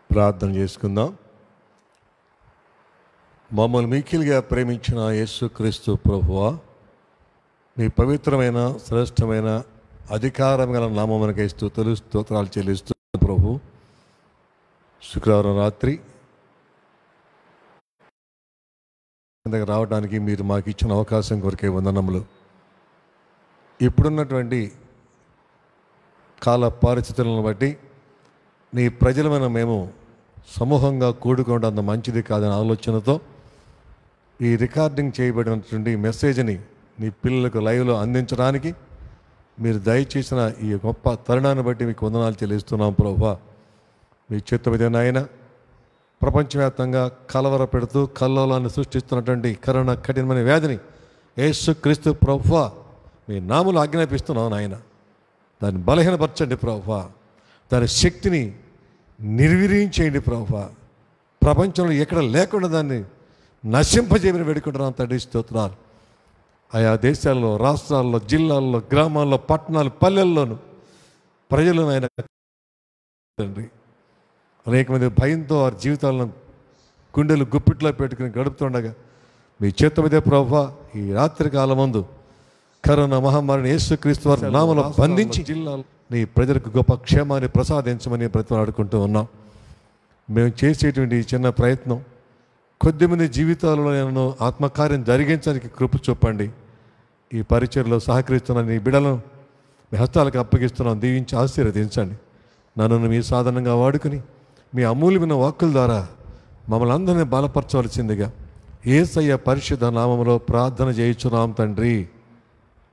ప్రార్థన చేసుకుందాం. మమ్మల్ని మిక్కిలిగా ప్రేమించిన యేసుక్రీస్తు ప్రభువా, మీ పవిత్రమైన శ్రేష్టమైన అధికారం గల నామమునకై స్తుతులు స్తోత్రాలు చెల్లిస్తూ ప్రభు, శుక్రవారం రాత్రి రావడానికి మీరు మాకు ఇచ్చిన అవకాశం కొరకే వందనములు. ఇప్పుడున్నటువంటి కాల పరిస్థితులను బట్టి నీ ప్రజలమైన మేము సమూహంగా కూడుకోవడం అంత మంచిది కాదనే ఆలోచనతో ఈ రికార్డింగ్ చేయబడినటువంటి మెసేజ్ని నీ పిల్లలకు లైవ్లో అందించడానికి మీరు దయచేసిన ఈ గొప్ప తరుణాన్ని బట్టి మీకు వందనాలు చెల్లిస్తున్నాం ప్రభువా. మీ చిత్తం ఇదే నాయన. ప్రపంచవ్యాప్తంగా కలవర పెడుతూ కల్లోలాన్ని సృష్టిస్తున్నటువంటి కరోనా కఠినమైన వ్యాధిని యేసుక్రీస్తు ప్రభువా మీ నామములో ఆజ్ఞాపిస్తున్నాం నాయన. దాన్ని బలహీనపరచండి ప్రభువా, దాని శక్తిని నిర్వీర్యం చేయండి ప్రభువా. ప్రపంచంలో ఎక్కడ లేకుండా దాన్ని నశింపజేయమని వేడుకుంటున్నాం తండ్రి, స్తోత్రాలు. ఆయా దేశాల్లో, రాష్ట్రాల్లో, జిల్లాల్లో, గ్రామాల్లో, పట్టణాలు, పల్లెల్లోనూ ప్రజలు ఆయన తండ్రి అనేక మంది భయంతో వారి జీవితాలను గుండెలు గుప్పిట్లో పెట్టుకుని గడుపుతుండగా మీ చేత మీదే ప్రభువా ఈ రాత్రి కాలం ముందు కరోనా మహమ్మారిని యేసుక్రీస్తు వారి నామములో బంధించి జిల్లాలో నీ ప్రజలకు గొప్ప క్షేమాన్ని ప్రసాదించమని బ్రతిమాడుకుంటూ ఉన్నాం. మేము చేసేటువంటి ఈ చిన్న ప్రయత్నం కొద్దిమంది జీవితాలలో నేను ఆత్మకార్యం జరిగించడానికి కృప చూపండి. ఈ పరిచర్లో సహకరిస్తున్న నీ బిడ్డలను మీ హస్తాలకు అప్పగిస్తున్నాం. దీవించి ఆశీర్వదించండి. నన్ను మీ సాధనంగా వాడుకుని మీ అమూల్యమైన వాక్కుల ద్వారా మమ్మల్ని అందరినీ బలపరచవలసిందిగా యేసయ్య పరిశుద్ధ నామములో ప్రార్థన చేయుచున్నాం తండ్రి,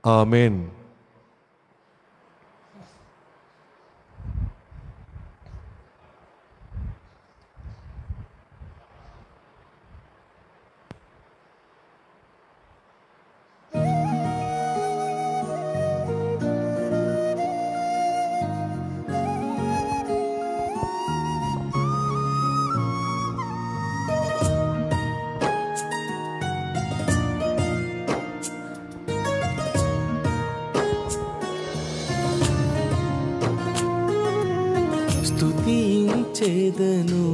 ఆమేన్. స్తుతించెదను,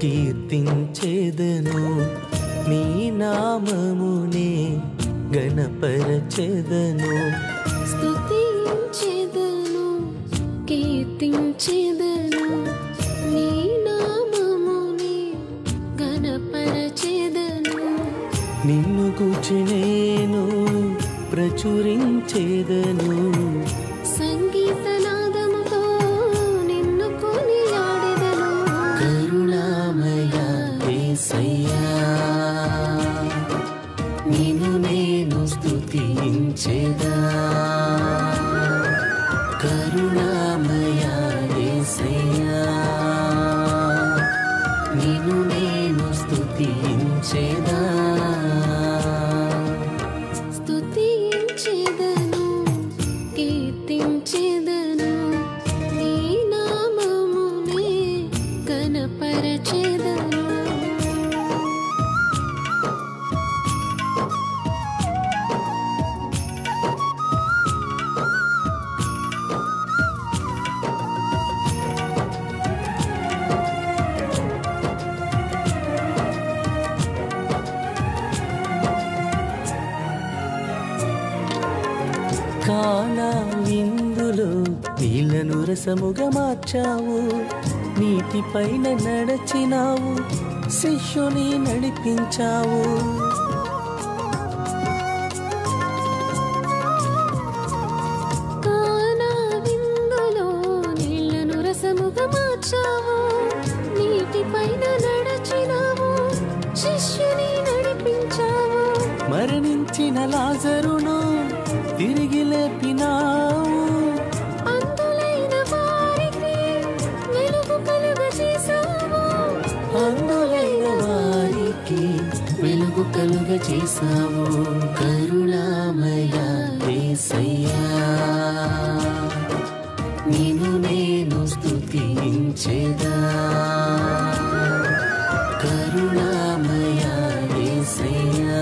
కీర్తించెదను, నీ నామమునే గణపరచెదను. స్తుతించెదను, కీర్తించెదను, నీ నామమునే గణపరచెదను. నిన్ను గూర్చి నేను ప్రచురించెదను, సంగీతనాదముతో నిన్ను కొనియాడెదను. కరుణామయ యేసయ్యా, నిన్ను నేను స్తుతించెదా. కరుణామయ యేసయ్యా, నిన్ను నేను స్తుతించెదా. స్తుతించెదను, కీర్తించెదను, నీ నామమునే గణపరచెదను. కానా విందులో నీళ్లను రసముగా మార్చావు, నీటిపైన నడచినావు, శిష్యుని నడిపించావు. కానా విందులో నీళ్లను రసముగా మార్చావు, నీటిపైన నడచినావు, శిష్యుని నడిపించావు. మరణించిన లాజరును తిరిగి లేపినావు, అందులైన వారికి వెలుగు కలుగజేశావు. అందులైన వారికి వెలుగు కలుగజేశావు. కరుణామయ యేసయ్యా, నిన్ను నేను స్తుతించెదా. కరుణామయ యేసయ్యా,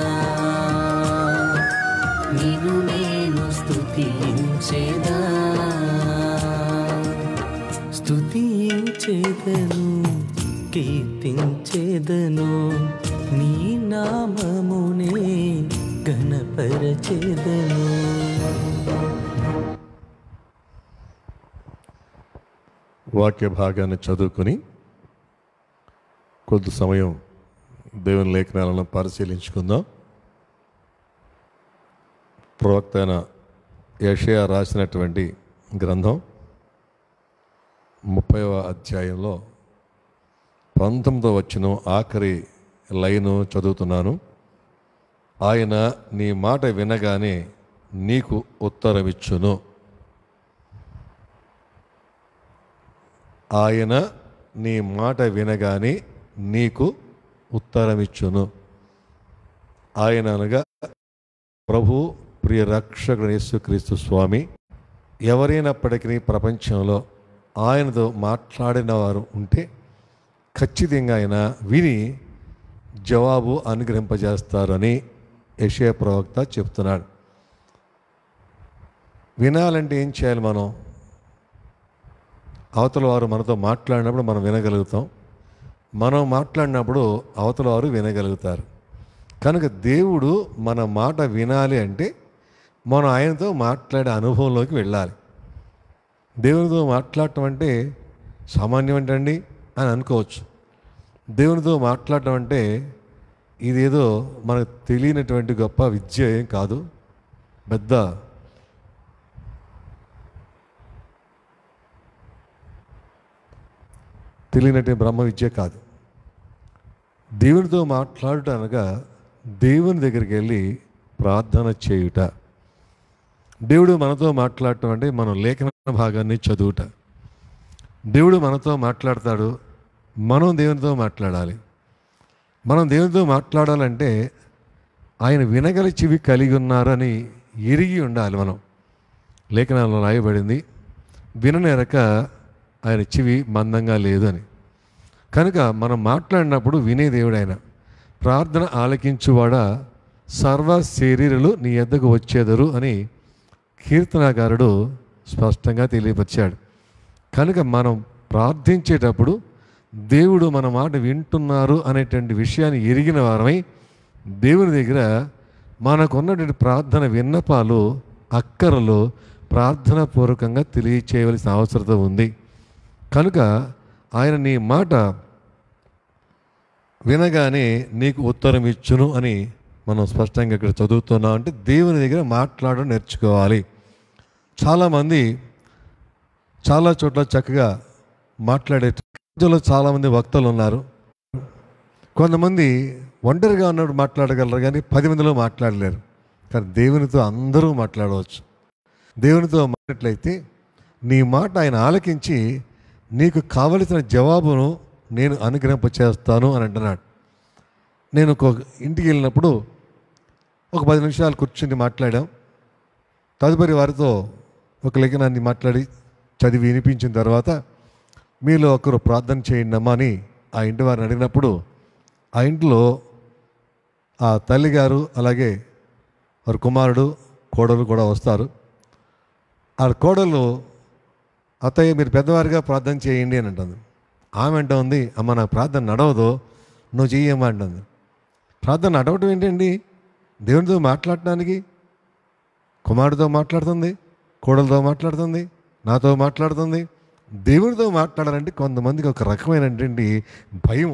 నిన్ను నేను స్తుతించెదా. స్తుతించెదను, కీర్తించేదను, నీ నామమునే ఘనపరచెదను. వాక్య భాగాన్ని చదువుకొని కొద్ది సమయం దేవుని లేఖనాలను పరిశీలించుకుందాం. ప్రవక్త అయిన యెషయా రాసినటువంటి గ్రంథం 30వ అధ్యాయంలో 19వ వచనం ఆఖరి లైను చదువుతున్నాను. ఆయన నీ మాట వినగానే నీకు ఉత్తరమిచ్చును. ఆయన నీ మాట వినగానే నీకు ఉత్తరమిచ్చును. ఆయన అనగా ప్రభు ప్రియ రక్షకుడు యేసుక్రీస్తు స్వామి. ఎవరైనప్పటికీ ప్రపంచంలో ఆయనతో మాట్లాడిన వారు ఉంటే ఖచ్చితంగా ఆయన విని జవాబు అనుగ్రహింపజేస్తారని యెషయా ప్రవక్త చెప్తున్నాడు. వినాలంటే ఏం చేయాలి? మనం అవతల వారు మనతో మాట్లాడినప్పుడు మనం వినగలుగుతాం, మనం మాట్లాడినప్పుడు అవతల వారు వినగలుగుతారు. కనుక దేవుడు మన మాట వినాలి అంటే మనం ఆయనతో మాట్లాడే అనుభవంలోకి వెళ్ళాలి. దేవునితో మాట్లాడటం అంటే సామాన్యం ఏంటండి అని అనుకోవచ్చు. దేవునితో మాట్లాడటం అంటే ఇదేదో మనకు తెలియనటువంటి గొప్ప విద్య ఏం కాదు, పెద్ద తెలియనటువంటి బ్రహ్మ విద్య కాదు. దేవునితో మాట్లాడుట అనగా దేవుని దగ్గరికి వెళ్ళి ప్రార్థన చేయుట. దేవుడు మనతో మాట్లాడటం అంటే మనం లేఖన భాగాన్ని చదువుట. దేవుడు మనతో మాట్లాడతాడు, మనం దేవునితో మాట్లాడాలి. మనం దేవునితో మాట్లాడాలంటే ఆయన వినగల చెవి కలిగి ఉన్నారని ఎరిగి ఉండాలి. మనం లేఖనాల్లో రాయబడింది, విననేరక ఆయన చెవి మందంగా లేదు అని. కనుక మనం మాట్లాడినప్పుడు వినే దేవుడు ఆయన. ప్రార్థన ఆలకించువాడా సర్వ శరీరులు నీ యొద్దకు వచ్చేదరు అని కీర్తనాకారుడు స్పష్టంగా తెలియపరిచాడు. కనుక మనం ప్రార్థించేటప్పుడు దేవుడు మన మాట వింటున్నారు అనేటువంటి విషయాన్ని ఎరిగిన వారమై దేవుని దగ్గర మనకున్నటువంటి ప్రార్థన విన్నపాలు, అక్కరలు ప్రార్థనాపూర్వకంగా తెలియచేయవలసిన అవసరం ఉంది. కనుక ఆయన నీ మాట వినగానే నీకు ఉత్తరం ఇచ్చును అని మనం స్పష్టంగా ఇక్కడ చదువుతున్నాం. అంటే దేవుని దగ్గర మాట్లాడడం నేర్చుకోవాలి. చాలామంది చాలా చోట్ల చక్కగా మాట్లాడే రోజుల్లో చాలామంది వక్తలు ఉన్నారు. కొంతమంది ఒంటరిగా ఉన్నప్పుడు మాట్లాడగలరు కానీ 10 మందిలో మాట్లాడలేరు. కానీ దేవునితో అందరూ మాట్లాడవచ్చు. దేవునితో మాట్లాడినట్లయితే నీ మాట ఆయన ఆలకించి నీకు కావలసిన జవాబును నేను అనుగ్రహింపచేస్తాను అని అంటున్నాడు. నేను ఒక ఇంటికి వెళ్ళినప్పుడు ఒక 10 నిమిషాలు కూర్చుని మాట్లాడాం. తదుపరి వారితో ఒక లేఖనాన్ని మాట్లాడి చదివి వినిపించిన తర్వాత మీలో ఒకరు ప్రార్థన చేయండి అమ్మా అని ఆ ఇంటి వారిని అడిగినప్పుడు ఆ ఇంట్లో ఆ తల్లిగారు అలాగే వారి కుమారుడు కోడలు కూడా వస్తారు. ఆ కోడలు అత్తయ్య మీరు పెద్దవారిగా ప్రార్థన చేయండి అని అంటుంది. ఆమె అంట ఉంది, అమ్మ నాకు ప్రార్థన నడవదు, నువ్వు చెయ్యమ్మా అంటుంది. ప్రార్థన నడవటం ఏంటండి? దేవునితో మాట్లాడటానికి కుమారుడితో మాట్లాడుతుంది, కోడలతో మాట్లాడుతుంది, నాతో మాట్లాడుతుంది. దేవునితో మాట్లాడాలంటే కొంతమందికి ఒక రకమైనటువంటి భయం.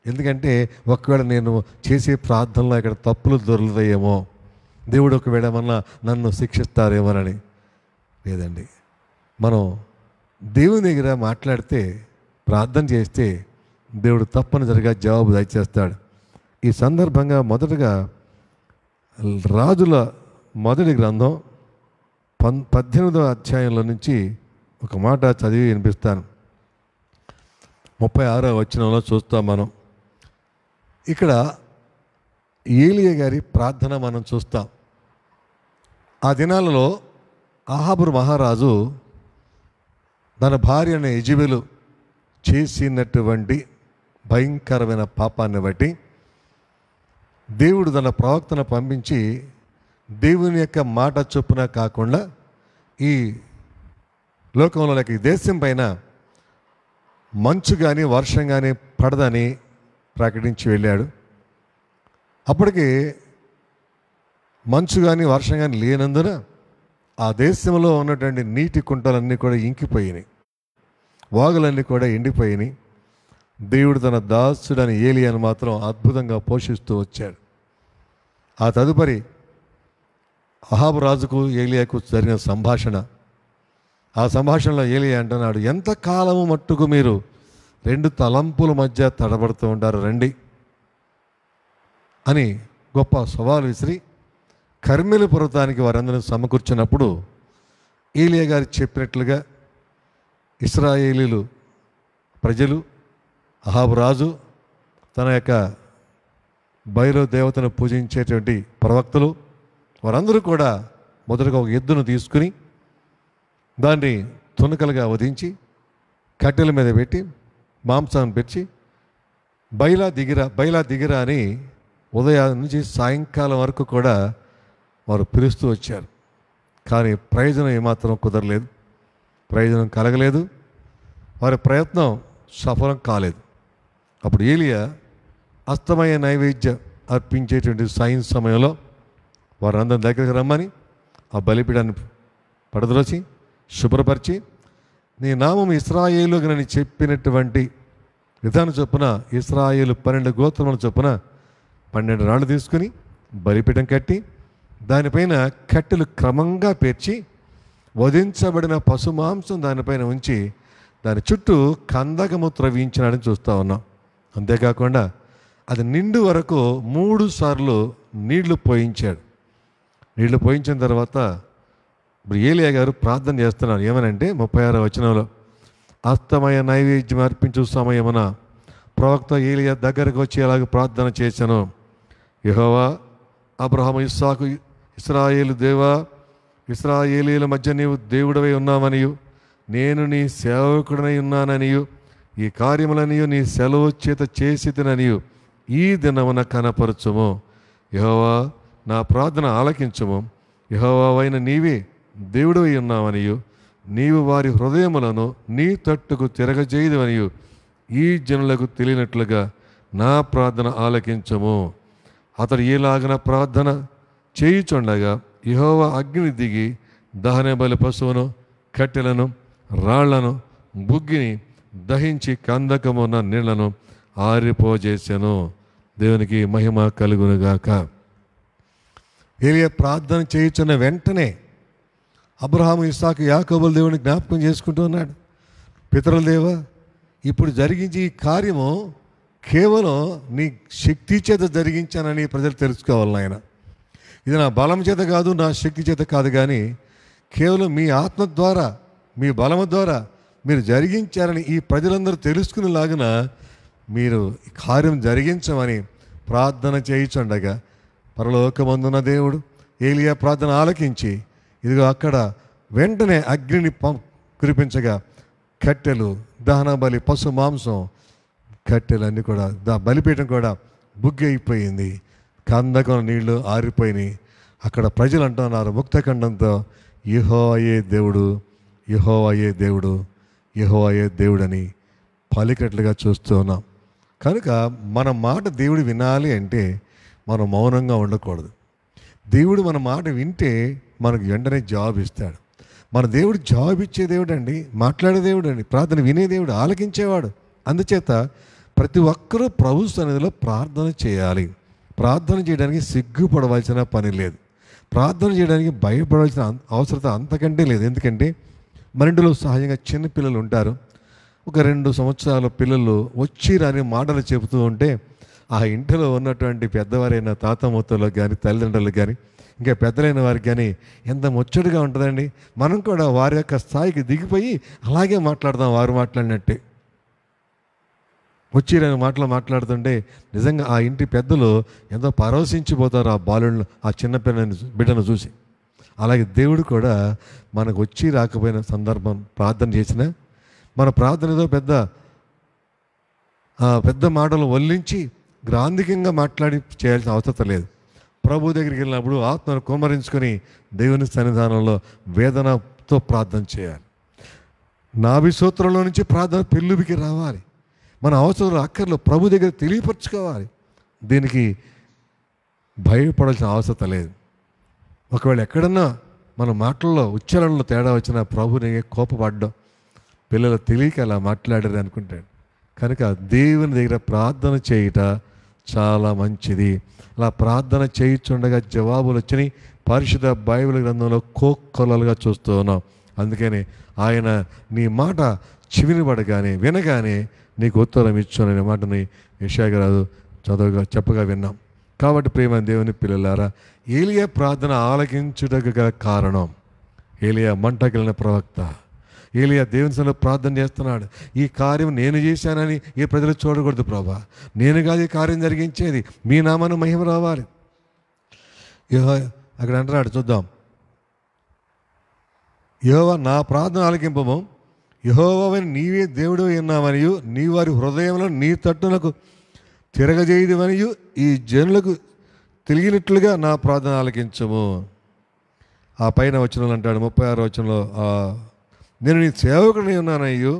ఎందుకంటే ఒకవేళ నేను చేసే ప్రార్థనలో ఇక్కడ తప్పులు దొరుకుతాయేమో, దేవుడు ఒకవేళ ఏమన్నా నన్ను శిక్షిస్తారేమోనని. లేదండి, మనం దేవుని దగ్గర మాట్లాడితే ప్రార్థన చేస్తే దేవుడు తప్పనిసరిగా జవాబు దయచేస్తాడు. ఈ సందర్భంగా మొదటగా రాజుల మొదటి గ్రంథం 18వ అధ్యాయంలో నుంచి ఒక మాట చదివి వినిపిస్తాను. 36వ వచనంలో చూస్తాం మనం. ఇక్కడ ఏలియా గారి ప్రార్థన మనం చూస్తాం. ఆ దినాలలో అహాబు మహారాజు తన భార్య అయిన యెజెబెలు చేసినటువంటి భయంకరమైన పాపాన్ని బట్టి దేవుడు తన ప్రవక్తను పంపించి దేవుని యొక్క మాట చొప్పున కాకుండా ఈ లోకంలో లేక ఈ దేశం పైన మంచు కానీ వర్షం కానీ పడదని ప్రకటించి వెళ్ళాడు. అప్పటికి మంచు కానీ వర్షం కానీ లేనందున ఆ దేశంలో ఉన్నటువంటి నీటి కుంటలన్నీ కూడా ఇంకిపోయినాయి, వాగులన్నీ కూడా ఎండిపోయినాయి. దేవుడు తన దాసుడని ఏలియాను మాత్రం అద్భుతంగా పోషిస్తూ వచ్చాడు. ఆ తదుపరి అహాబు రాజుకు ఏలియాకు జరిగిన సంభాషణ, ఆ సంభాషణలో ఏలియా అంటున్నాడు, ఎంతకాలము మట్టుకు మీరు 2 తలంపుల మధ్య తడబడుతూ ఉంటారు రండి అని గొప్ప సవాలు విసిరి కర్మెలు పర్వతానికి వారందరూ సమకూర్చున్నప్పుడు ఏలియా గారు చెప్పినట్లుగా ఇశ్రాయేలీలు ప్రజలు, అహాబు రాజు, తన యొక్క బయలు దేవతను పూజించేటువంటి ప్రవక్తలు వారందరూ కూడా మొదటగా ఒక ఎద్దును తీసుకుని దాన్ని తునకలుగా వధించి కట్టెల మీద పెట్టి మాంసాన్ని పెట్టి బయలా దిగిరా అని ఉదయం నుంచి సాయంకాలం వరకు కూడా వారు పిలుస్తూ వచ్చారు. కానీ ప్రయోజనం ఏమాత్రం కుదరలేదు, ప్రయోజనం కలగలేదు, వారి ప్రయత్నం సఫలం కాలేదు. అప్పుడు ఏలియా అస్తమయ నైవేద్యం అర్పించేటువంటి సాయం సమయంలో వారందరి దగ్గరికి రమ్మని ఆ బలిపీడాన్ని పడద్రోసి శుభ్రపరిచి, నీ నామం ఇశ్రాయేలు అని చెప్పినటువంటి విధానం చొప్పున ఇశ్రాయేలు 12 గోత్రముల చొప్పున 12 రాళ్ళు తీసుకుని బలిపీఠం కట్టి దానిపైన కట్టెలు క్రమంగా పేర్చి వధించబడిన పశుమాంసం దానిపైన ఉంచి దాని చుట్టూ కందకము త్రవించినాడని చూస్తూ ఉన్నాం. అంతేకాకుండా అది నిండు వరకు 3 సార్లు నీళ్లు పోయించాడు. నీళ్లు పోయించిన తర్వాత ఇప్పుడు ఏలియా గారు ప్రార్థన చేస్తున్నారు. ఏమనంటే 36వ వచనంలో, అస్తమయ నైవేద్యం అర్పించు సమయమున ప్రవక్త ఏలియా దగ్గరకు వచ్చి అలాగ ప్రార్థన చేశాను, యెహోవా అబ్రహాము ఇస్సాకు ఇశ్రాయేలు దేవా, ఇశ్రాయేలీల మధ్య నీవు దేవుడవై ఉన్నావనియు నేను నీ సేవకుడనై ఉన్నాననియు ఈ కార్యములనియు నీ సెలవు చేత చేసితిననియు ఈ దినమున కనపరచుము. యెహోవా నా ప్రార్థన ఆలకించుము. యెహోవావైన నీవే దేవుడవై ఉన్నావనియు నీవు వారి హృదయములను నీ తట్టుకు తిరగజేయదవనియు ఈ జనులకు తెలియనట్లుగా నా ప్రార్థన ఆలకించము. అతడు ఈలాగన ప్రార్థన చేయుచుండగా యెహోవా అగ్ని దిగి దహన బలి పశువును, కట్టెలను, రాళ్లను, బుగ్గిని దహించి కందకమున్న నీళ్లను ఆరిపోజేసెను. దేవునికి మహిమ కలుగునుగాక. ఏలియా ప్రార్థన చేయుచున్న వెంటనే అబ్రహాము, ఇస్సాకు, యాకోబుల దేవుని జ్ఞాపకం చేసుకుంటూ ఉన్నాడు. పితరుల దేవా, ఇప్పుడు జరిగించి ఈ కార్యము కేవలం నీ శక్తి చేత జరిగించానని ప్రజలు తెలుసుకోవాలి నాయన. ఇది నా బలం చేత కాదు, నా శక్తి చేత కాదు, కానీ కేవలం మీ ఆత్మ ద్వారా, మీ బలము ద్వారా మీరు జరిగించారని ఈ ప్రజలందరూ తెలుసుకునేలాగిన మీరు ఈ కార్యం జరిగించమని ప్రార్థన చేయుచుండగా పరలోకమందున్న దేవుడు ఏలియా ప్రార్థన ఆలకించి ఇదిగో అక్కడ వెంటనే అగ్నిని కురిపించగా కట్టెలు, దహన బలి, పశు మాంసం, కట్టెలన్నీ కూడా బలిపీఠం కూడా బుగ్గి అయిపోయింది, కందకం నీళ్లు ఆరిపోయినాయి. అక్కడ ప్రజలు అంటున్నారు ముక్తఖండంతో, యెహోవాయే దేవుడు, యెహోవాయే దేవుడు, యెహోవాయే దేవుడని పలికట్లుగా చూస్తూ ఉన్నాం. కనుక మన మాట దేవుడు వినాలి అంటే మనం మౌనంగా ఉండకూడదు. దేవుడు మన మాట వింటే మనకు వెంటనే జవాబు ఇస్తాడు. మన దేవుడు జవాబు ఇచ్చే దేవుడు అండి, మాట్లాడే దేవుడు అండి, ప్రార్థన వినే దేవుడు, ఆలకించేవాడు. అందుచేత ప్రతి ఒక్కరూ ప్రభు సన్నిధిలో ప్రార్థన చేయాలి. ప్రార్థన చేయడానికి సిగ్గుపడవలసిన పని లేదు, ప్రార్థన చేయడానికి భయపడవలసిన అవసరత అంతకంటే లేదు. ఎందుకంటే మన ఇంటిలో సహజంగా చిన్నపిల్లలు ఉంటారు. ఒక 2 సంవత్సరాల పిల్లలు వచ్చి రాని మాటలు చెబుతూ ఉంటే ఆ ఇంటిలో ఉన్నటువంటి పెద్దవారైన తాతమూతలకు కానీ, తల్లిదండ్రులకు కానీ, ఇంకా పెద్దలైన వారికి కానీ ఎంత ముచ్చటగా ఉంటుందండి. మనం కూడా వారి యొక్క స్థాయికి దిగిపోయి అలాగే మాట్లాడదాం, వారు మాట్లాడినట్టే. వచ్చిరాని మాటలు మాట్లాడుతుంటే నిజంగా ఆ ఇంటి పెద్దలు ఎంతో పరవశించిపోతారు ఆ బాలుడిని, ఆ చిన్న బిడ్డను చూసి. అలాగే దేవుడు కూడా మనకు వచ్చి రాకపోయిన సందర్భం ప్రార్థన చేసిన మన ప్రార్థన ఏదో పెద్ద మాటలు వల్లించి గ్రాంధికంగా మాట్లాడి చేయాల్సిన అవసరం లేదు. ప్రభు దగ్గరికి వెళ్ళినప్పుడు ఆత్మను కుమ్మరించుకొని దేవుని సన్నిధానంలో వేదనతో ప్రార్థన చేయాలి. నాభి సూత్రంలో నుంచి ప్రార్థన పెళ్ళుబికి రావాలి. మన అవసరాలు అక్కర్లు ప్రభు దగ్గర తెలియపరచుకోవాలి. దీనికి భయపడాల్సిన అవసరం లేదు. ఒకవేళ ఎక్కడన్నా మన మాటల్లో ఉచ్చారణలో తేడా వచ్చినా ప్రభుని కోపపడ్డం, పిల్లలు తెలియక అలా మాట్లాడారు అనుకుంటాడు. కనుక దేవుని దగ్గర ప్రార్థన చేయుట చాలా మంచిది. అలా ప్రార్థన చేయుచుండగా జవాబులు వచ్చినాయి. పరిశుద్ధ బైబిల్ గ్రంథంలో కోకొల్లలుగా చూస్తూ ఉన్నాం. అందుకని ఆయన నీ మాట చెవిని పడగానే వినగానే నీకు ఉత్తరం ఇచ్చాను అనే మాటని యెషయా గారు చెప్పగా విన్నాం. కాబట్టి ప్రియమైన దేవుని పిల్లలారా, ఏలియా ప్రార్థన ఆలకించుటకు గల కారణం, ఏలియా మంటకెళ్ళిన ప్రవక్త. ఏలియా దేవుని సన్నిధిలో ప్రార్థన చేస్తున్నాడు. ఈ కార్యం నేను చేశానని ఏ ప్రజలు చూడకూడదు ప్రభా, నేను కాదు ఈ కార్యం జరిగించేది, మీ నామాన్ని మహిమ రావాలి. అక్కడ అంటున్నాడు, చూద్దాం. యెహోవా నా ప్రార్థన ఆలకింపము, యెహోవావని నీవే దేవుడు ఉన్నామనియు, నీ వారి హృదయంలో నీ తట్టునకు తిరగజేయదువనియు ఈ జనులకు తెలియనట్లుగా నా ప్రార్థన ఆలకించము. ఆ పైన వచనంలో అంటాడు, 36వ వచనంలో, నేను నీ సేవకుడిని ఉన్నానయ్యు,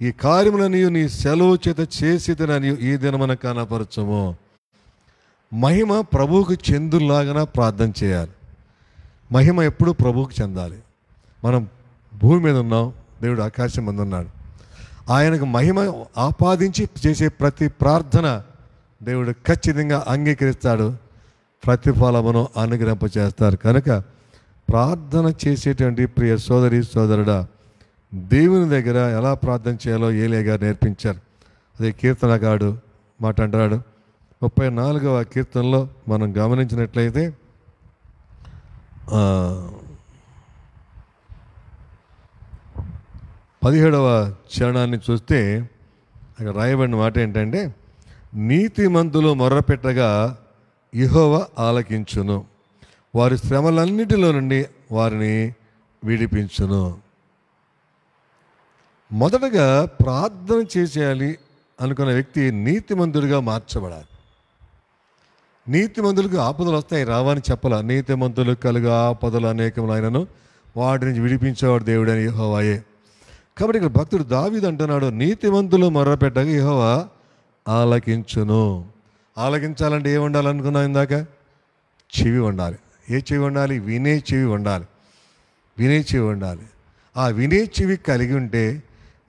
ఈ కార్యములనియు నీ సెలవు చేత చేసిదననియు ఈ దినమున కనపరచము. మహిమ ప్రభువుకు చెందులాగా ప్రార్థన చేయాలి. మహిమ ఎప్పుడు ప్రభువుకు చెందాలి. మనం భూమి మీద ఉన్నాం, దేవుడు ఆకాశం మీద ఉన్నాడు. ఆయనకు మహిమ ఆపాదించి చేసే ప్రతి ప్రార్థన దేవుడు ఖచ్చితంగా అంగీకరిస్తాడు, ప్రతిఫలమును అనుగ్రహింపచేస్తారు. కనుక ప్రార్థన చేసేటువంటి ప్రియ సోదరి సోదరుడా, దేవుని దగ్గర ఎలా ప్రార్థన చేయాలో ఏలియా గారు నేర్పించారు. అదే కీర్తనగాడు మాట అంటాడు. 34వ కీర్తనలో మనం గమనించినట్లయితే 17వ చరణాన్ని చూస్తే అక్కడ రాయబడిన మాట ఏంటంటే, నీతిమంతులు మొర్రపెట్టగా యెహోవా ఆలకించును, వారి శ్రమలన్నిటిలో నుండి వారిని విడిపించును. మొదటగా ప్రార్థన చేసేయాలి అనుకున్న వ్యక్తి నీతిమంతుడిగా మార్చబడాలి. నీతిమంతులకు ఆపదలు వస్తాయి, రావని చెప్పాల. నీతిమంతులకు కలుగు ఆపదలు అనేకములు ఆయనను వాటి నుంచి విడిపించేవాడు దేవుడు అని యెహోవాయే. కాబట్టి ఇక్కడ భక్తుడు దావీదు అంటున్నాడు, నీతిమంతులు మొర్రపెట్టగా యెహోవా ఆలకించును. ఆలకించాలంటే ఏం ఉండాలనుకున్నాం ఇందాక? చెవి ఉండాలి. ఏ చెవి ఉండాలి? వినే చెవి ఉండాలి. వినే చెవి ఉండాలి. ఆ వినే చెవి కలిగి ఉంటే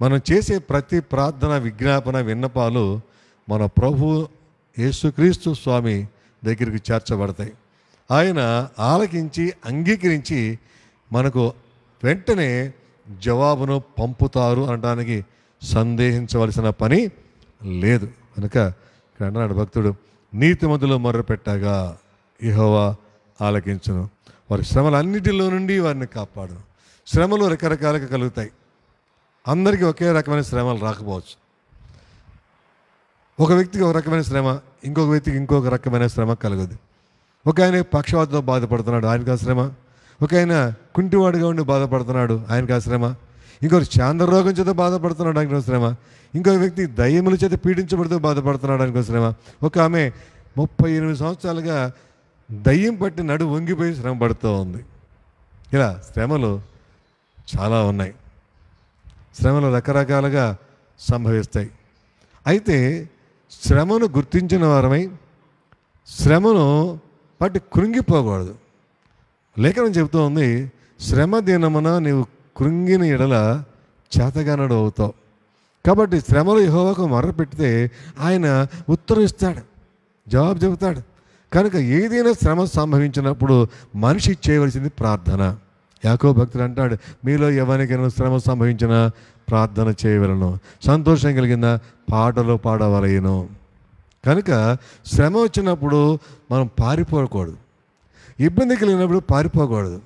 మనం చేసే ప్రతి ప్రార్థన, విజ్ఞాపన, విన్నపాలు మన ప్రభు యేసుక్రీస్తు స్వామి దగ్గరికి చేర్చబడతాయి. ఆయన ఆలకించి అంగీకరించి మనకు వెంటనే జవాబును పంపుతారు అనడానికి సందేహించవలసిన పని లేదు. కనుక ఇక్కడ అన్నాడు భక్తుడు, నీతిమంతులు మొర్రపెట్టగా యెహోవా ఆలకించును, వారి శ్రమలన్నిటిలో నుండి వారిని కాపాడు. శ్రమలు రకరకాలుగా కలుగుతాయి. అందరికీ ఒకే రకమైన శ్రమలు రాకపోవచ్చు. ఒక వ్యక్తికి ఒక రకమైన శ్రమ, ఇంకొక వ్యక్తికి ఇంకొక రకమైన శ్రమ కలగదు. ఒక ఆయన పక్షవాతంతో బాధపడుతున్నాడు, ఆయనకు ఆ శ్రమ. ఒక ఆయన కుంటివాడుగా ఉండి బాధపడుతున్నాడు, ఆయనకు ఆ శ్రమ. ఇంకొకరు చాంద్రరోగం చేత బాధపడుతున్నాడు, ఆయనకు శ్రమ. ఇంకొక వ్యక్తి దయ్యముల చేత పీడించబడుతూ బాధపడుతున్నాడు, ఆయనకు శ్రమ. ఒక ఆమె 38 సంవత్సరాలుగా దయ్యం పట్టి నడు వంగిపోయి శ్రమ పడుతూ ఉంది. ఇలా శ్రమలు చాలా ఉన్నాయి. శ్రమలు రకరకాలుగా సంభవిస్తాయి. అయితే శ్రమను గుర్తించిన వారమై శ్రమను పట్టి కృంగిపోకూడదు. లేఖనం చెబుతూ ఉంది, శ్రమ దినమున నీవు కృంగిన ఎడల చేతగానడు అవుతావు. కాబట్టి శ్రమలు యెహోవాకు మొర్రపెడితే ఆయన ఉత్తరం ఇస్తాడు, జవాబు చెబుతాడు. కనుక ఏదైనా శ్రమ సంభవించినప్పుడు మనిషి చేయవలసింది ప్రార్థన. యాకోబు భక్తుడు అంటాడు, మీలో ఎవరికైనా శ్రమ సంభవించిన ప్రార్థన చేయవలను, సంతోషం కలిగిన పాటలు పాడవలయను. కనుక శ్రమ వచ్చినప్పుడు మనం పారిపోకూడదు, ఇబ్బంది కలిగినప్పుడు పారిపోకూడదు.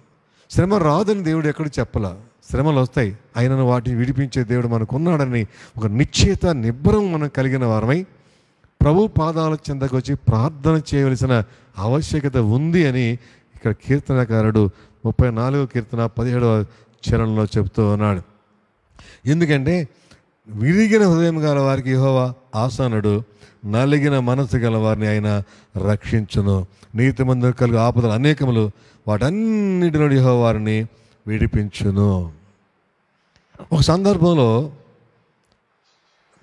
శ్రమ రాదని దేవుడు ఎక్కడ చెప్పలా. శ్రమలు వస్తాయి, ఆయనను వాటిని విడిపించే దేవుడు మనకున్నాడని ఒక నిశ్చయిత నిబ్బరం మనం కలిగిన వారమై ప్రభు పాదాల చెంతకు వచ్చి ప్రార్థన చేయవలసిన ఆవశ్యకత ఉంది అని ఇక్కడ కీర్తనకారుడు 34వ కీర్తన 17వ చరణంలో చెబుతూ ఉన్నాడు. ఎందుకంటే విరిగిన హృదయం గల వారికి యెహోవా ఆసనుడు, నలిగిన మనసు గల వారిని ఆయన రక్షించును. నీతిమంతులకు కలుగు ఆపదలు అనేకములు, వాటన్నిటి నుండి యెహోవా వారిని విడిపించును. ఒక సందర్భంలో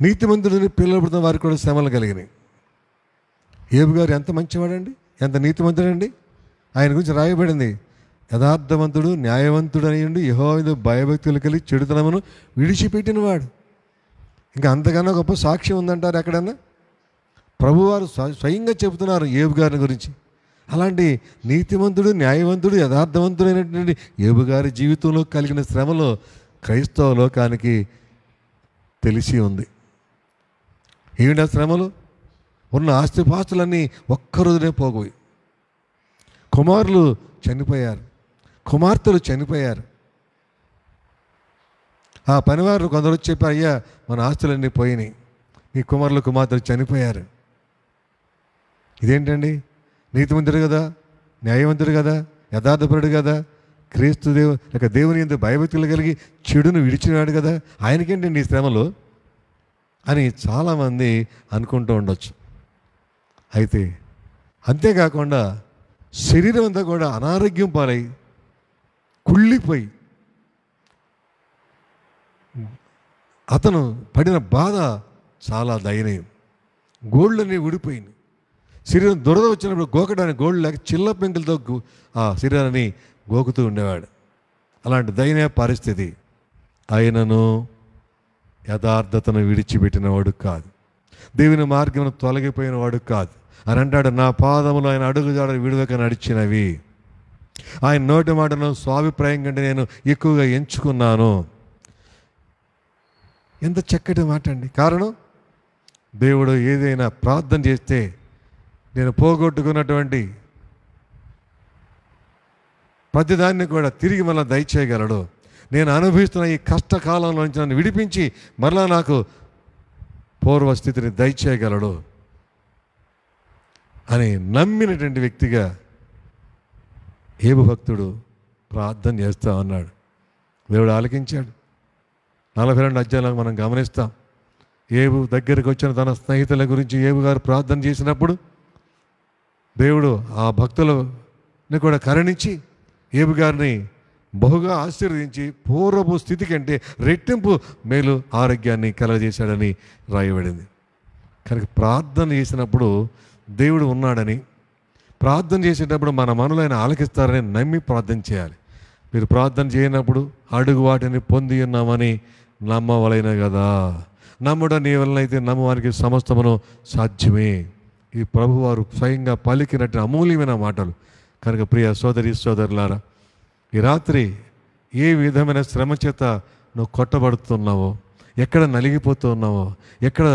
నీతిమంతుడిని పిలువబడుతున్న వారికి కూడా శ్రమలు కలిగినాయి. ఏబు గారు ఎంత మంచివాడండి, ఎంత నీతిమంతుడండి. ఆయన గురించి రాయబడింది, యథార్థవంతుడు న్యాయవంతుడు అయ్యండి, యెహోవా భయభక్తులు కలిగి చెడుతనమును విడిచిపెట్టినవాడు. ఇంకా అంతకన్నా గొప్ప సాక్ష్యం ఉందంటారు ఎక్కడన్నా? ప్రభువారు స్వయంగా చెబుతున్నారు ఏబు గారి గురించి. అలాంటి నీతిమంతుడు న్యాయవంతుడు యథార్థవంతుడైనటువంటి ఏబు గారి జీవితంలో కలిగిన శ్రమలో క్రైస్తవ లోకానికి తెలిసి ఉంది. ఏమిటా శ్రమలు? ఉన్న ఆస్తిపాస్తులన్నీ ఒక్కరోజునే పోగోయి. కుమారులు చనిపోయారు, కుమార్తెలు చనిపోయారు. ఆ పనివారు కొందరు వచ్చి చెప్పారు, అయ్యా మన ఆస్తులన్నీ పోయినాయి, మీ కుమారులు కుమార్తెలు చనిపోయారు. ఇదేంటండి? నీతిమంతుడు కదా, న్యాయవంతుడు కదా, యథార్థపరుడు కదా, క్రీస్తు దేవుని యందు భయభక్తులు కలిగి చెడును విడిచినాడు కదా, ఆయనకేంటండి ఈ శ్రమలు అని చాలామంది అనుకుంటూ ఉండొచ్చు. అయితే అంతేకాకుండా శరీరం అంతా కూడా అనారోగ్యం పాలై కుళ్ళిపోయి అతను పడిన బాధ చాలా దయనీయం. గోళ్ళన్నీ ఊడిపోయింది. శరీరం దురద వచ్చినప్పుడు గోకడానికి గోళ్ళు లేక చిల్ల పెంకులతో ఆ శరీరాన్ని గోకుతూ ఉండేవాడు. అలాంటి దయనీయ పరిస్థితి. ఆయనను యథార్థతను విడిచిపెట్టినవాడు కాదు, దేవుని మార్గమును తొలగిపోయినవాడు కాదు అని అంటాడు. నా పాదములు ఆయన అడుగుజాడలు విడువక నడిచినవి, ఆయన నోటి మాటను స్వాభిప్రాయం కంటే నేను ఎక్కువగా ఎంచుకున్నాను. ఎంత చక్కటి మాట అండి. కారణం, దేవుడు ఏదైనా ప్రార్థన చేస్తే నేను పోగొట్టుకున్నటువంటి ప్రతిదాన్ని కూడా తిరిగి మళ్ళీ దయచేయగలడు. నేను అనుభవిస్తున్న ఈ కష్టకాలంలో నుంచి నన్ను విడిపించి మరలా నాకు పూర్వస్థితిని దయచేయగలడు అని నమ్మినటువంటి వ్యక్తిగా ఏబు భక్తుడు ప్రార్థన చేస్తా ఉన్నాడు. దేవుడు ఆలకించాడు. 42 అధ్యాయాలకు మనం గమనిస్తాం. ఏబు దగ్గరికి వచ్చిన తన స్నేహితుల గురించి ఏబు గారు ప్రార్థన చేసినప్పుడు దేవుడు ఆ భక్తులని కూడా కరుణించి ఏబు గారిని బహుగా ఆశీర్వదించి పూర్వపు స్థితి కంటే రెట్టింపు మేలు ఆరోగ్యాన్ని కలగజేశాడని రాయబడింది. కనుక ప్రార్థన చేసినప్పుడు దేవుడు ఉన్నాడని, ప్రార్థన చేసేటప్పుడు మన మనలో ఆయన ఆలకిస్తారని నమ్మి ప్రార్థన చేయాలి. మీరు ప్రార్థన చేయనప్పుడు అడుగు వాటిని పొంది ఉన్నామని నమ్మవలైన కదా, నమ్ముడ నీ వలనైతే నమ్మవానికి సమస్తమును సాధ్యమే. ఈ ప్రభువారు స్వయంగా పలికినట్టు అమూల్యమైన మాటలు. కనుక ప్రియ సోదరి సోదరులారా, ఈ రాత్రి ఏ విధమైన శ్రమ చేత నువ్వు కొట్టబడుతున్నావో, ఎక్కడ నలిగిపోతున్నావో, ఎక్కడ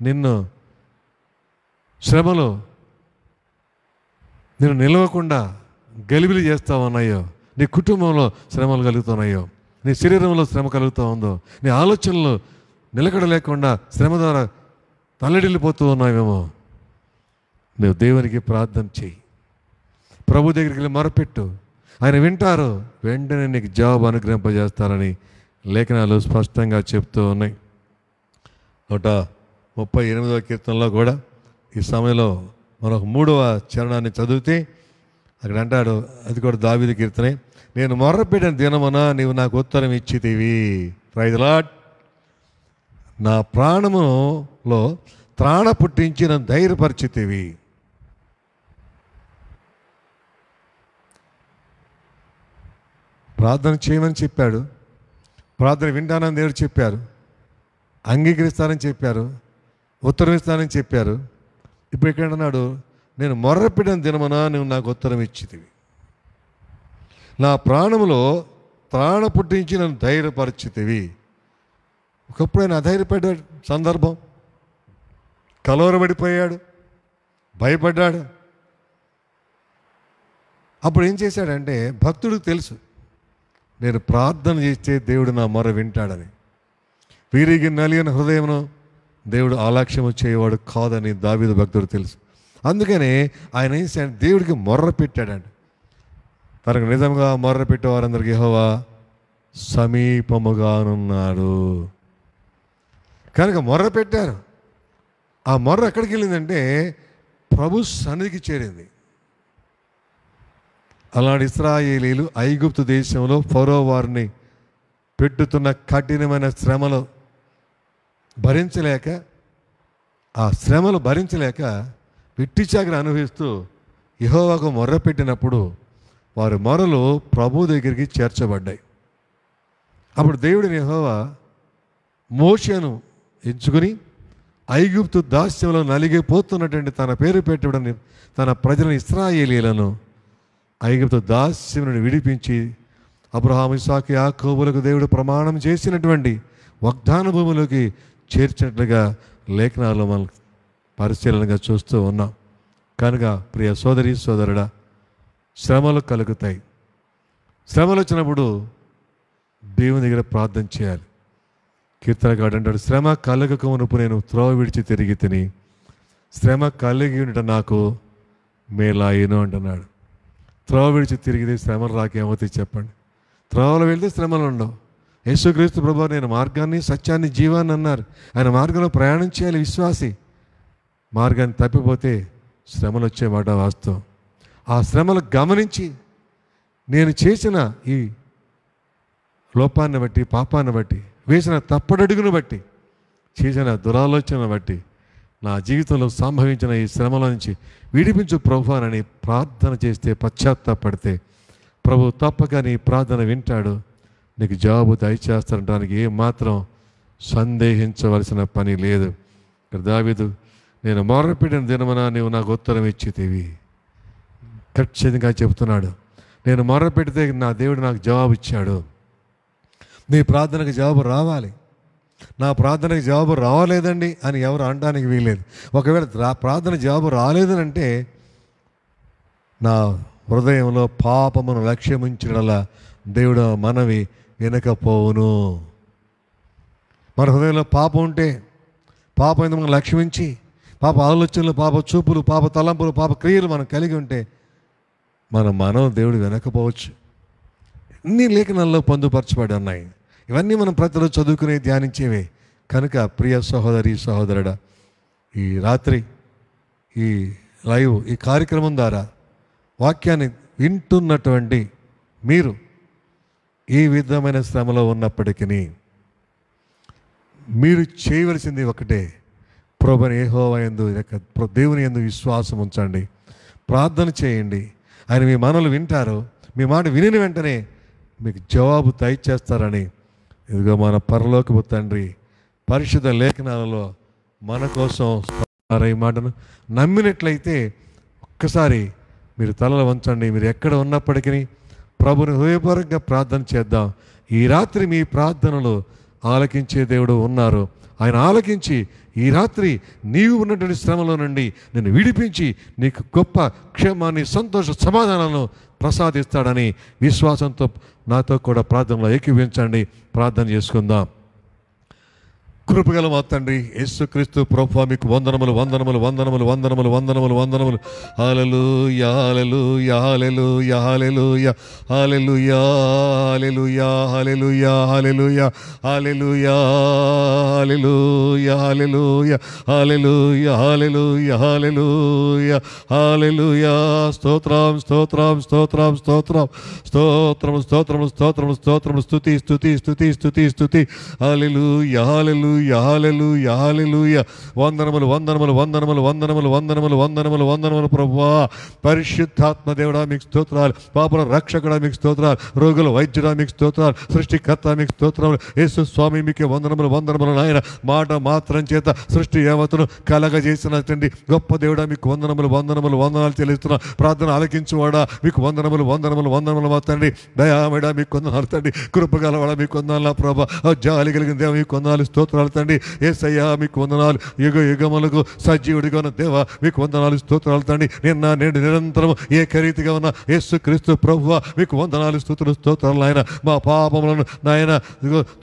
నిన్ను శ్రమలో నేను నిలవకుండా గలిబిలి చేస్తూ ఉన్నాయో, నీ కుటుంబంలో శ్రమలు కలుగుతున్నాయో, నీ శరీరంలో శ్రమ కలుగుతూ ఉందో, నీ ఆలోచనలు నిలకడ లేకుండా శ్రమ ద్వారా తల్లడిల్లిపోతూ ఉన్నావేమో, నువ్వు దేవునికి ప్రార్థన చెయ్యి. ప్రభు దగ్గరికి వెళ్ళి మొరపెట్టు, ఆయన వింటారు, వెంటనే నీకు జవాబు అనుగ్రహింపజేస్తారని లేఖనాలు స్పష్టంగా చెప్తూ ఉన్నాయి. 138వ కీర్తనలో కూడా ఈ సమయంలో మనం 3వ చరణాన్ని చదివితే అక్కడ అంటాడు, అది కూడా దావీదు కీర్తనే, నేను మొర్రపెట్టిన దినమున నీవు నాకు ఉత్తరం ఇచ్చితివి. Praise the lord. నా ప్రాణములో త్రాణ పుట్టించి నన్ను ధైర్యపరిచితివి. ప్రార్థన చేయమని చెప్పాడు, ప్రార్థన వింటానని దేవుడు చెప్పారు, అంగీకరిస్తానని చెప్పారు, ఉత్తరం ఇస్తానని చెప్పారు. ఇప్పుడు ఇక్కడ అన్నాడు, నేను మొర్రపెట్టిన దినమున నువ్వు నాకు ఉత్తరం ఇచ్చితివి. నా ప్రాణములో త్రాణ పుట్టించి నన్ను ధైర్యపరిచితివి. ఒకప్పుడు ఆయన అధైర్యపడ్డ సందర్భం, కలవరపడిపోయాడు, భయపడ్డాడు. అప్పుడు ఏం చేశాడంటే, భక్తుడికి తెలుసు నేను ప్రార్థన చేస్తే దేవుడు నా మొర వింటాడని. వీరికి నలిగిన హృదయమును దేవుడు ఆలక్ష్యము చేయవాడు కాదని దావీదు భక్తుడు తెలుసు. అందుకనే ఆయన ఏం చేశాడు, దేవుడికి మొర్ర పెట్టాడంట. తనకు నిజంగా మొర్ర పెట్టేవారందరికీ యెహోవా సమీపముగానున్నాడు. కనుక మొర్ర పెట్టారు. ఆ మొర్ర ఎక్కడికి వెళ్ళిందంటే ప్రభు సన్నిధికి చేరింది. అలాంటి ఇశ్రాయేలీలు ఐగుప్తు దేశంలో ఫరో వారిని పెట్టుతున్న కఠినమైన శ్రమలో భరించలేక, ఆ శ్రమలు భరించలేక విట్టిచాకరి అనుభవిస్తూ యెహోవాకు మొర్రపెట్టినప్పుడు వారి మొరలు ప్రభు దగ్గరికి చేర్చబడ్డాయి. అప్పుడు దేవుడిని యెహోవా మోషేను ఎంచుకుని ఐగుప్తు దాస్యంలో నలిగిపోతున్నటువంటి తన పేరు పెట్టబడిన తన ప్రజలను ఇశ్రాయేలీయులను ఐగుప్తు దాస్యం నుండి విడిపించి అబ్రహాము, ఇస్సాకు, యాకోబులకు దేవుడు ప్రమాణం చేసినటువంటి వాగ్దాన భూమిలోకి చేర్చినట్లుగా లేఖనాల్లో మనం పరిశీలనగా చూస్తూ ఉన్నాం. కనుక ప్రియ సోదరి సోదరుడా, శ్రమలు కలుగుతాయి. శ్రమలు వచ్చినప్పుడు దేవుని దగ్గర ప్రార్థన చేయాలి. కీర్తనగాడు అంటాడు, శ్రమ కలగక మునుపు నేను త్రోవ విడిచి తిరిగి తిని శ్రమ కలిగి ఉండటం నాకు మేలాయను అంటున్నాడు. త్రోవ విడిచి తిరిగితే శ్రమలు రాకేమవుతాయి చెప్పండి? త్రోవలో వెళ్తే శ్రమలు ఉండవు. యేసుక్రీస్తు ప్రభువు నేను మార్గాన్ని, సత్యాన్ని, జీవాన్ని అన్నారు. ఆయన మార్గంలో ప్రయాణం చేయాలి విశ్వాసి. మార్గాన్ని తప్పిపోతే శ్రమలు వచ్చే మాట వాస్తవం. ఆ శ్రమలు గమనించి నేను చేసిన ఈ లోపాన్ని బట్టి, పాపాన్ని బట్టి, వేసిన తప్పడడుగును బట్టి, చేసిన దురాలోచనను బట్టి నా జీవితంలో సంభవించిన ఈ శ్రమల నుంచి విడిపించు ప్రభు అని ప్రార్థన చేస్తే, పశ్చాత్తాపడితే ప్రభు తప్పక నీ ప్రార్థన వింటాడు, నీకు జవాబు దయచేస్తానడానికి ఏమాత్రం సందేహించవలసిన పని లేదు. దావీదు, నేను మొర్రపెట్టిన దినమున నీవు నాకు ఉత్తరం ఇచ్చితివి. ఖచ్చితంగా చెబుతున్నాడు, నేను మొర్రపెడితే నా దేవుడు నాకు జవాబు ఇచ్చాడు. నీ ప్రార్థనకు జవాబు రావాలి. నా ప్రార్థనకు జవాబు రావలేదండి అని ఎవరు అనడానికి వీలేదు. ఒకవేళ ప్రార్థన జవాబు రాలేదనంటే నా హృదయంలో పాపమును లక్ష్యముంచినలా దేవుడు మనవి వినకపోవును. మన హృదయంలో పాపం ఉంటే, పాపం ఎందుకు మనం లక్ష్యమించి, పాప ఆలోచనలు, పాప చూపులు, పాప తలంపులు, పాప క్రియలు మనం కలిగి ఉంటే మనం దేవుడు వినకపోవచ్చు. అన్ని లేఖనాల్లో పొందుపరచబడి ఉన్నాయి. ఇవన్నీ మనం ప్రతిరోజు చదువుకునే, ధ్యానించేవే. కనుక ప్రియ సహోదరి సహోదరుడా, ఈ రాత్రి ఈ లైవ్, ఈ కార్యక్రమం ద్వారా వాక్యాన్ని వింటున్నటువంటి మీరు ఏ విధమైన శ్రమలో ఉన్నప్పటికీ మీరు చేయవలసింది ఒకటే, ప్రభుని యెహోవా యందు, దేవుని యందు విశ్వాసం ఉంచండి, ప్రార్థన చేయండి. ఆయన మీ మనలు వింటారు. మీ మాట వినిన వెంటనే మీకు జవాబు దయచేస్తారని ఇదిగో మన పరలోకపు తండ్రి పరిశుద్ధ లేఖనాలలో మన కోసం ఈ మాటను నమ్మినట్లయితే ఒక్కసారి మీరు తలలు వంచండి. మీరు ఎక్కడ ఉన్నప్పటికీ ప్రభుని హృదయపూర్వకంగా ప్రార్థన చేద్దాం. ఈ రాత్రి మీ ప్రార్థనలు ఆలకించే దేవుడు ఉన్నారు. ఆయన ఆలకించి ఈ రాత్రి నీవు ఉన్నటువంటి శ్రమలో నుండి నిన్ను విడిపించి నీకు గొప్ప క్షేమాన్ని, సంతోష సమాధానాలను ప్రసాదిస్తాడని విశ్వాసంతో నాతో కూడా ప్రార్థనలో ఏకీవించండి. ప్రార్థన చేసుకుందాం. కృపగల మా తండ్రి యేసుక్రీస్తు ప్రభువా, మీకు వందనములు వందనములు వందనములు వందనములు వందనములు వందనములు. హల్లెలూయా హల్లెలూయా హల్లెలూయా హల్లెలూయా హల్లెలూయా హల్లెలూయా హల్లెలూయా హల్లెలూయా హల్లెలూయా హల్లెలూయా హల్లెలూయా హల్లెలూయా హల్లెలూయా హల్లెలూయా. స్తోత్రం స్తోత్రం స్తోత్రం స్తోత్రం స్తోత్రం స్తోత్రం స్తోత్రం స్తోత్రం. స్తుతి స్తుతి స్తుతి స్తుతి స్తుతి. హల్లెలూయా హల్లెలూయా హల్లెలూయా హల్లెలూయా. వందనములు వందనములు వందనములు వందనములు వందనములు వందనములు వందనములు ప్రభువా. పరిశుద్ధాత్మ దేవుడా మీకు స్తోత్రాలు. పాపుల రక్షకుడా మీకు స్తోత్రాలు. రోగుల వైద్యుడా మీకు స్తోత్రాలు. సృష్టికర్త మీకు స్తోత్రములు. యేసు స్వామి మీకే వందనములు వందనములు నాయన. మాట మాత్రం చేత సృష్టి యావత్తును కలగజేసినటువంటి గొప్ప దేవుడా మీకు వందనములు వందనములు వందనాలు చెల్లిస్తున్నా. ప్రార్థన ఆలకించువాడా మీకు వందనములు వందనములు వందనములు మా తండ్రి. దయామేడా మీకు వందనాలు తండ్రి. కృపగలవాడా మీకు వందనాలు నా ప్రభా. జాలి కలిగిన దేవ మీకు వందనాలు స్తోత్రాలు తండ్రి. యేసయ్యా మీకు వందనాలు. యుగ యుగములకు సజీవుడిగా ఉన్న దేవ మీకు వందనాలు స్తోత్రాలు తండ్రి. నిన్న నేడు నిరంతరం ఏకరీతిగా ఉన్న యేసుక్రీస్తు ప్రభువా మీకు వందనాలు స్తుతులు స్తోత్రాలు నాయన. మా పాపములను నాయన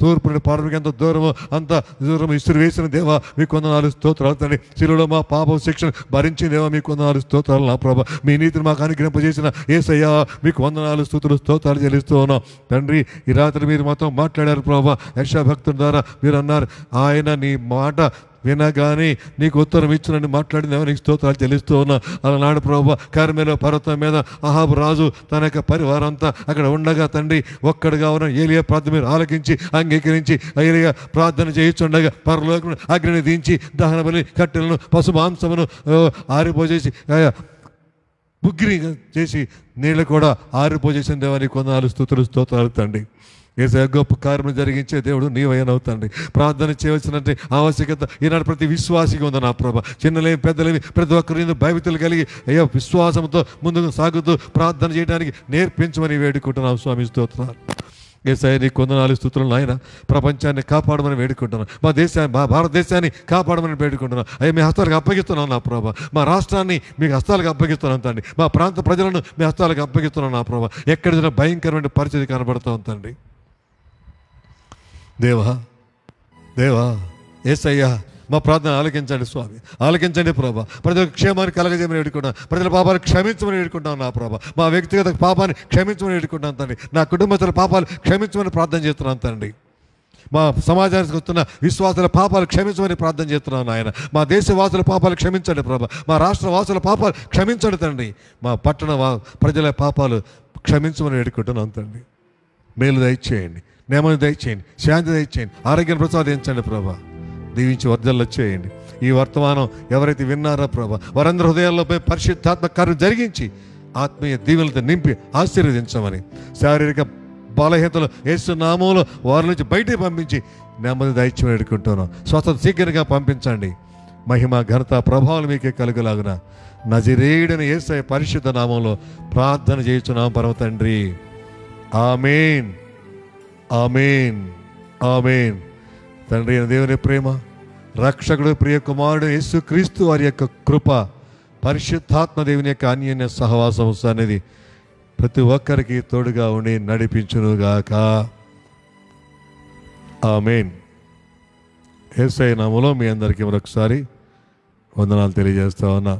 తూర్పు నుండి పడమటికి ఎంత దూరము అంత దూరం ఇసురు వేసిన దేవా మీకు వందనాలు స్తోత్రాలు తండ్రి. శిలువలో మా పాప శిక్షణ భరించిన దేవా మీకు వందనాలు స్తోత్రాలు నా ప్రభా. మీ నీతిని మాకు అనుగ్రహింపజేసిన యేసయ్యా మీకు వందనాలు స్తుతులు స్తోత్రాలు చెల్లిస్తూ ఉన్నాం తండ్రి. ఈ రాత్రి మీరు మాతో మాట్లాడారు ప్రభా. యెషయా భక్తుని ద్వారా మీరు అన్నారు, ఆయన నీ మాట వినగానే నీకు ఉత్తరం ఇచ్చునని మాట్లాడింది నీకు స్తోత్రాలు చెల్లిస్తూ ఉన్నా. అలనాడు ప్రభు కర్మెలో పర్వతం మీద అహాబు రాజు తన యొక్క పరివారం అంతా అక్కడ ఉండగా తండ్రి ఒక్కడిగా ఉన్న ఏలియా ప్రార్థన మీరు ఆలకించి అంగీకరించి ఏలియా ప్రార్థన చేయించుండగా పరలోకం అగ్నిని దించి దహన బలి కట్టెలను పశు మాంసమును ఆరిపోజేసి ఉగ్రి చేసి నీళ్ళు కూడా ఆరిపోజేసిన దేవానికి కొందనాలు స్తుతులు స్తోత్రాలు తండ్రి. ఏసయ్య గొప్ప కార్యం జరిగించే దేవుడు నీవయ్యనవుతండి. ప్రార్థన చేయవలసినట్టు ఆవశ్యకత ఈనాడు ప్రతి విశ్వాసిగా ఉంది నా ప్రభ. చిన్నలేమి పెద్దలేమి ప్రతి ఒక్కరి భయభీతులు కలిగి అయ్యో విశ్వాసంతో ముందుకు సాగుతూ ప్రార్థన చేయడానికి నేర్పించమని వేడుకుంటున్నాం స్వామి. స్తోత్రాలు. ఏసయ్య నీ కొందనాలు స్తుతులు నాయన. ప్రపంచాన్ని కాపాడమని వేడుకుంటున్నాను. మా భారతదేశాన్ని కాపాడమని వేడుకుంటున్నాను. అయ్యా మీ హస్తాలకు అప్పగిస్తున్నాను నా ప్రభా. మా రాష్ట్రాన్ని మీకు హస్తాలకు అప్పగిస్తున్నాను తండ్రి. మా ప్రాంత ప్రజలను మీ హస్తాలకు అప్పగిస్తున్నాను నా ప్రభా. ఎక్కడ చూసినా భయంకరమైన పరిస్థితి కనబడుతూ ఉందండి. దేవా యేసయ్యా మా ప్రార్థన ఆలకించండి స్వామి. ఆలకించండి ప్రభా. ప్రజల క్షేమాన్ని కలగజేయమని వేడుకుంటాను. ప్రజల పాపాలు క్షమించమని వేడుకుంటాను నా ప్రభా. మా వ్యక్తిగత పాపాన్ని క్షమించమని వేడుకుంటాను తండ్రి. నా కుటుంబస్తుల పాపాలు క్షమించమని ప్రార్థన చేస్తున్నాను తండ్రి. మా సమాజానికి వస్తున్న విశ్వాసుల పాపాలు క్షమించమని ప్రార్థన చేస్తున్నాను ఆయన. మా దేశవాసుల పాపాలు క్షమించండి ప్రభా. మా రాష్ట్ర వాసుల పాపాలు క్షమించండి తండ్రి. మా పట్టణ ప్రజల పాపాలు క్షమించమని వేడుకుంటున్నాను తండ్రి. మేలు దయచేయండి, నేమని దయచేయండి, శాంతి దయచేయండి, ఆరోగ్యాన్ని ప్రసాదించండి ప్రభా. దీవించి వర్ధల్లో చేయండి. ఈ వర్తమానం ఎవరైతే విన్నారో ప్రభా వారందరి హృదయాల్లోపై పరిశుద్ధాత్మ కార్యం జరిగించి ఆత్మీయ దీవెనలతో నింపి ఆశీర్వదించమని, శారీరక బలహీనతలు యేసు నామములో వారి నుంచి బయటికి పంపించి నెమ్మది దయచేయమని వేడుకుంటున్నాం. స్వస్థత శీఘ్రంగా పంపించండి. మహిమ ఘనత ప్రభావాలు మీకే కలుగులాగున నజరేయుడైన యేసయ్య పరిశుద్ధ నామంలో ప్రార్థన చేయుచున్నాం పరమ తండ్రి. ఆమేన్, ఆమేన్, ఆమేన్. తండ్రి అయిన దేవుని ప్రేమ, రక్షకుడు ప్రియ కుమారుడు యేసుక్రీస్తు వారి యొక్క కృప, పరిశుద్ధాత్మ దేవుని యొక్క అన్యోన్య సహవాసం అనేది ప్రతి ఒక్కరికి తోడుగా ఉండి నడిపించునుగాక. ఆమేన్. యేసయ్య నామములో మీ అందరికీ మరొకసారి వందనాలు తెలియజేస్తా ఉన్నా.